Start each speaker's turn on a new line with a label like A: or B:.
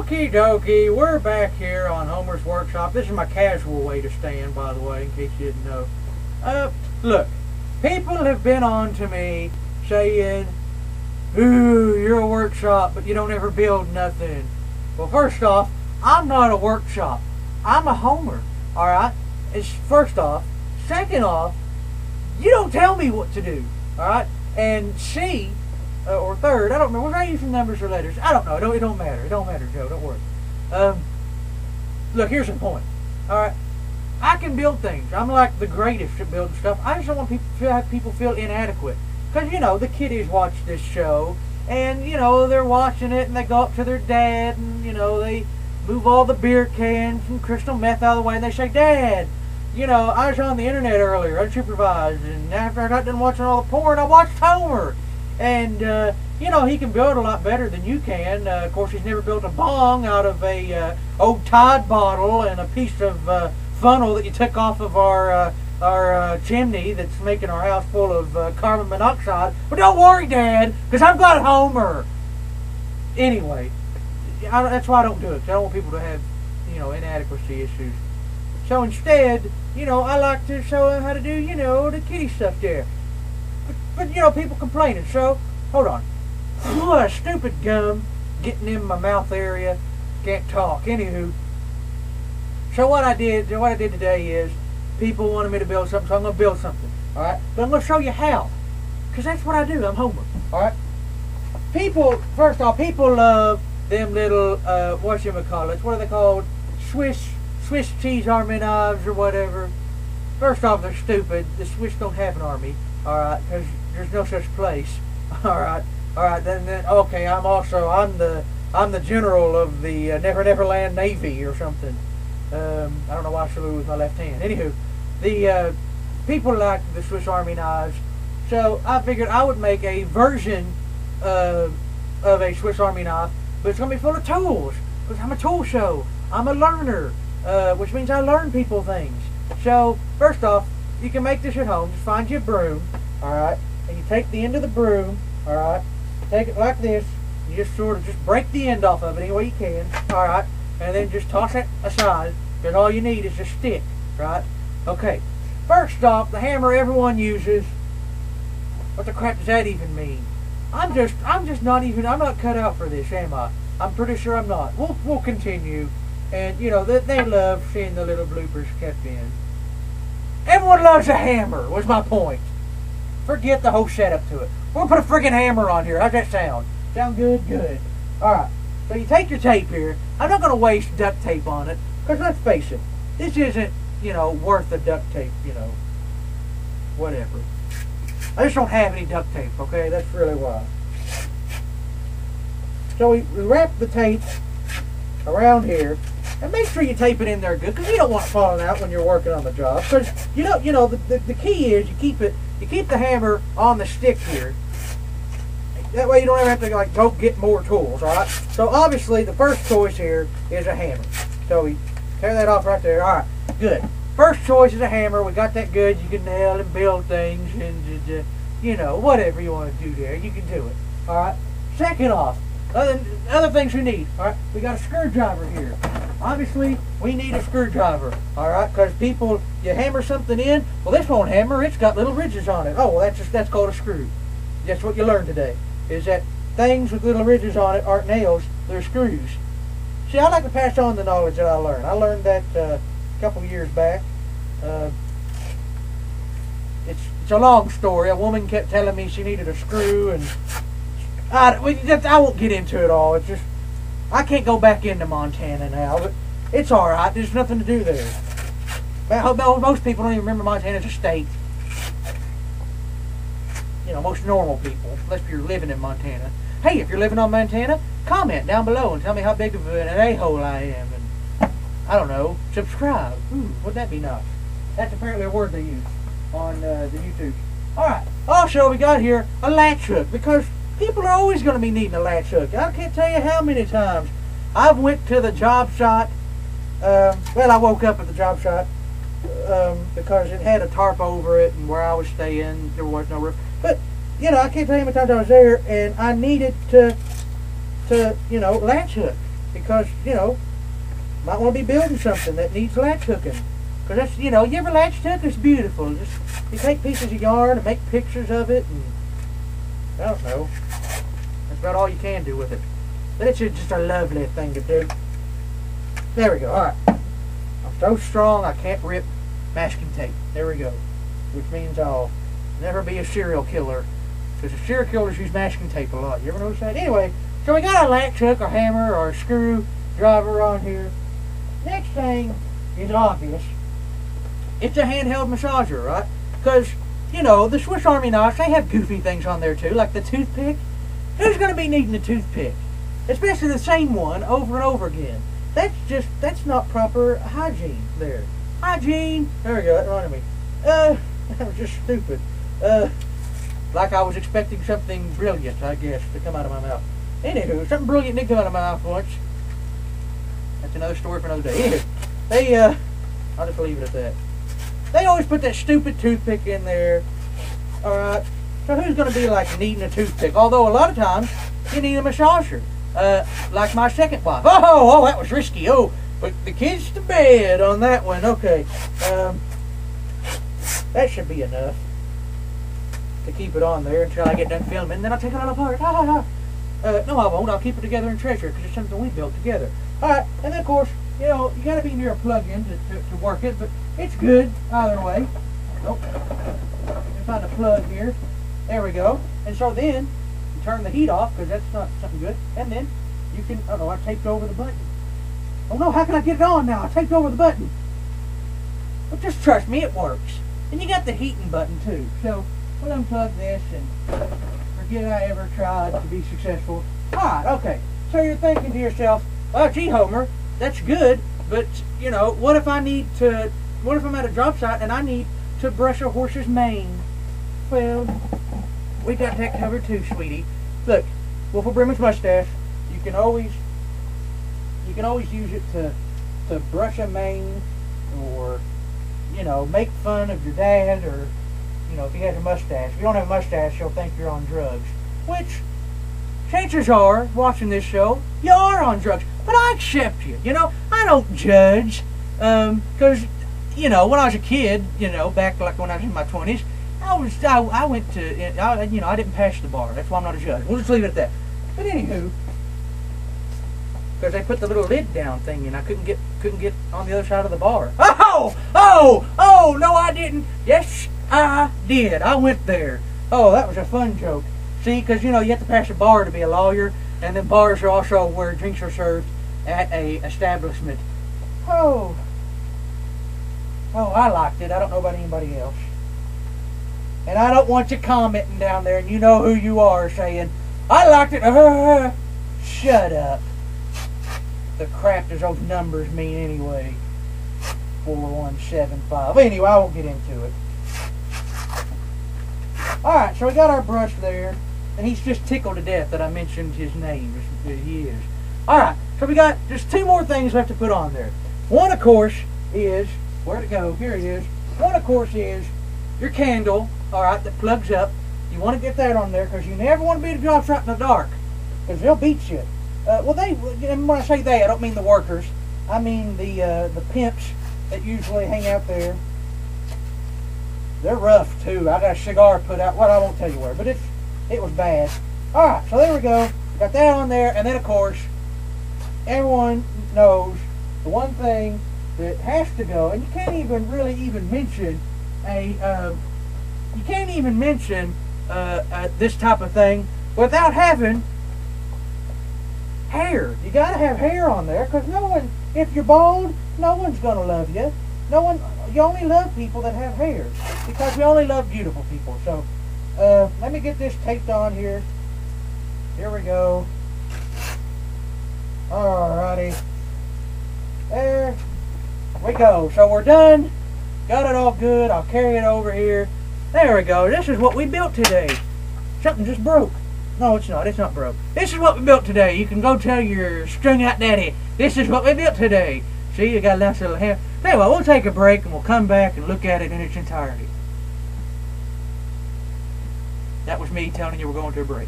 A: Okie dokie, we're back here on Homer's Workshop. This is my casual way to stand, by the way, in case you didn't know. Look, people have been on to me saying, ooh, you're a workshop, but you don't ever build nothing. Well, first off, I'm not a workshop. I'm a Homer, alright? It's first off. Second off, you don't tell me what to do, alright? And C, or third, I don't remember. Was I using numbers or letters? I don't know. It don't matter. It don't matter, Joe. Don't worry. Look, here's the point. All right, I can build things. I'm like the greatest at building stuff. I just don't want people to have people feel inadequate, because you know the kiddies watch this show, and you know they're watching it, and they go up to their dad, and you know they move all the beer cans and crystal meth out of the way, and they say, "Dad, you know I was on the internet earlier, unsupervised, and after I got done watching all the porn, I watched Homer." And, you know, he can build a lot better than you can. Of course, he's never built a bong out of a old Tide bottle and a piece of funnel that you took off of our chimney that's making our house full of carbon monoxide. But don't worry, Dad, because I've got Homer. Anyway, that's why I don't do it. I don't want people to have, you know, inadequacy issues. So instead, you know, I like to show them how to do, you know, the kitty stuff there. But, you know, people complaining, so, hold on. What a stupid gum getting in my mouth area. Can't talk. Anywho. So what I did today is, people wanted me to build something, so I'm going to build something. Alright? But I'm going to show you how. Because that's what I do. I'm Homer. Alright? People, first off, people love them little, whatchamacallits. What are they called? Swiss cheese army knives or whatever. First off, they're stupid. The Swiss don't have an army. Alright, because there's no such place. Alright, then okay, I'm the general of the Never Land Navy or something. I don't know why I salute with my left hand. Anywho, the people like the Swiss Army knives, so I figured I would make a version of a Swiss Army knife, but it's going to be full of tools, because I'm a tool show. I'm a learner, which means I learn people things. So, first off, you can make this at home. Just find you a broom, alright, and you take the end of the broom, alright, take it like this, you just sort of just break the end off of it any way you can, alright, and then just toss it aside, because all you need is a stick, right? Okay, first off, the hammer everyone uses, what the crap does that even mean? I'm not cut out for this, am I? I'm pretty sure I'm not. We'll continue, and you know, they love seeing the little bloopers kept in. Everyone loves a hammer, was my point. Forget the whole setup to it. We'll put a friggin' hammer on here. How's that sound? Sound good? Good. Alright, so you take your tape here. I'm not going to waste duct tape on it, because let's face it, this isn't, you know, worth the duct tape, you know, whatever. I just don't have any duct tape, okay? That's really why. So we wrap the tape around here. And make sure you tape it in there good, because you don't want it falling out when you're working on the job. Because you know the key is you keep the hammer on the stick here. That way you don't ever have to like go get more tools. All right. So obviously the first choice here is a hammer. So we tear that off right there. All right. Good. First choice is a hammer. We got that good. You can nail and build things and you know, whatever you want to do there, you can do it. All right. Second off, other things we need. All right. We got a screwdriver here. Obviously, we need a screwdriver, alright, because people, you hammer something in, well, this won't hammer, it's got little ridges on it. Oh, well, that's called a screw. That's what you learned today, is that things with little ridges on it aren't nails, they're screws. See, I like to pass on the knowledge that I learned. I learned that a couple years back. It's a long story. A woman kept telling me she needed a screw, and I won't get into it all. It's just, I can't go back into Montana now, but it's alright. There's nothing to do there. Most people don't even remember Montana as a state. You know, most normal people, unless you're living in Montana. Hey, if you're living on Montana, comment down below and tell me how big of an a-hole I am. And, I don't know, subscribe. Ooh, wouldn't that be nice? That's apparently a word they use on the YouTube. Alright, also we got here a latch hook, because people are always going to be needing a latch hook. I can't tell you how many times I've went to the job site. Well, I woke up at the job site because it had a tarp over it, and where I was staying, there was no roof. But, you know, I can't tell you how many times I was there, and I needed to you know, latch hook. because, you know, might want to be building something that needs latch hooking. Because that's, you know, you ever latch hook? It's beautiful. Just, you take pieces of yarn and make pictures of it, and I don't know. That's about all you can do with it. But it's just a lovely thing to do. There we go. Alright. I'm so strong I can't rip masking tape. There we go. Which means I'll never be a serial killer. Because the serial killers use masking tape a lot. You ever notice that? Anyway, so we got our latch hook, our hammer, our screwdriver on here. Next thing is obvious. It's a handheld massager, right? Because, you know, the Swiss Army knives, they have goofy things on there too, like the toothpick. Who's going to be needing a toothpick? Especially the same one over and over again. That's not proper hygiene there. Hygiene, there we go, that reminded me. That was just stupid. Like I was expecting something brilliant, I guess, to come out of my mouth. Anywho, something brilliant did come out of my mouth once. That's another story for another day. Anywho, I'll just leave it at that. They always put that stupid toothpick in there. Alright, so who's going to be like needing a toothpick? Although a lot of times, you need a massager. Like my second wife. Oh, that was risky. Oh, put the kids to bed on that one. Okay. That should be enough to keep it on there until I get done filming. Then I'll take it all apart. Ha ha ha. No, I won't. I'll keep it together and treasure it because it's something we built together. Alright, and then of course, you know, you got to be near a plug-in to work it, but it's good either way. Nope. Let me find a plug here. There we go. And so then, you turn the heat off because that's not something good. And then, you can, oh no, I taped over the button. Oh no, how can I get it on now? I taped over the button. But just trust me, it works. And you got the heating button too. So, we'll unplug this and forget I ever tried to be successful. Alright, okay. So you're thinking to yourself, well, gee, Homer, that's good, but, you know, what if I'm at a job site and I need to brush a horse's mane? Well, we got that covered too, sweetie. Look, Wolf of Bremen's mustache, you can always use it to brush a mane, or, you know, make fun of your dad, or, you know, if he has a mustache. If you don't have a mustache, he'll think you're on drugs. Which, chances are, watching this show, you are on drugs. But I accept you, you know, I don't judge, because, you know, when I was a kid, you know, back like when I was in my 20s, I went to, you know, I didn't pass the bar. That's why I'm not a judge. We'll just leave it at that. But anywho, because they put the little lid down thing and I couldn't get on the other side of the bar. Oh, no I didn't. Yes, I did. I went there. Oh, that was a fun joke. See, because, you know, you have to pass a bar to be a lawyer, and then bars are also where drinks are served at a establishment. Oh, I liked it. I don't know about anybody else. And I don't want you commenting down there, and you know who you are, saying, I liked it. Shut up. The crap does those numbers mean anyway? 4175. Anyway, I won't get into it. Alright, so we got our brush there. And he's just tickled to death that I mentioned his name. He is. Alright, so we got just two more things left to put on there. One, of course, is, where'd it go? Here it is. One, of course, is your candle, alright, that plugs up. You want to get that on there because you never want to be at a job site in the dark, because they'll beat you. Well, and when I say they, I don't mean the workers. I mean the pimps that usually hang out there. They're rough, too. I got a cigar put out. Well, I won't tell you where, but it was bad. Alright, so there we go. Got that on there, and then, of course, everyone knows the one thing that has to go, and you can't even really even mention this type of thing without having hair. You gotta have hair on there, because no one, if you're bald, no one's gonna love you. You only love people that have hair, because we only love beautiful people. So, let me get this taped on here. Here we go. Alrighty. There we go. So we're done. Got it all good. I'll carry it over here. There we go. This is what we built today. Something just broke. No, it's not. It's not broke. This is what we built today. You can go tell your strung out daddy, this is what we built today. See, you got a nice little hair. Anyway, we'll take a break and we'll come back and look at it in its entirety. That was me telling you we're going to a break.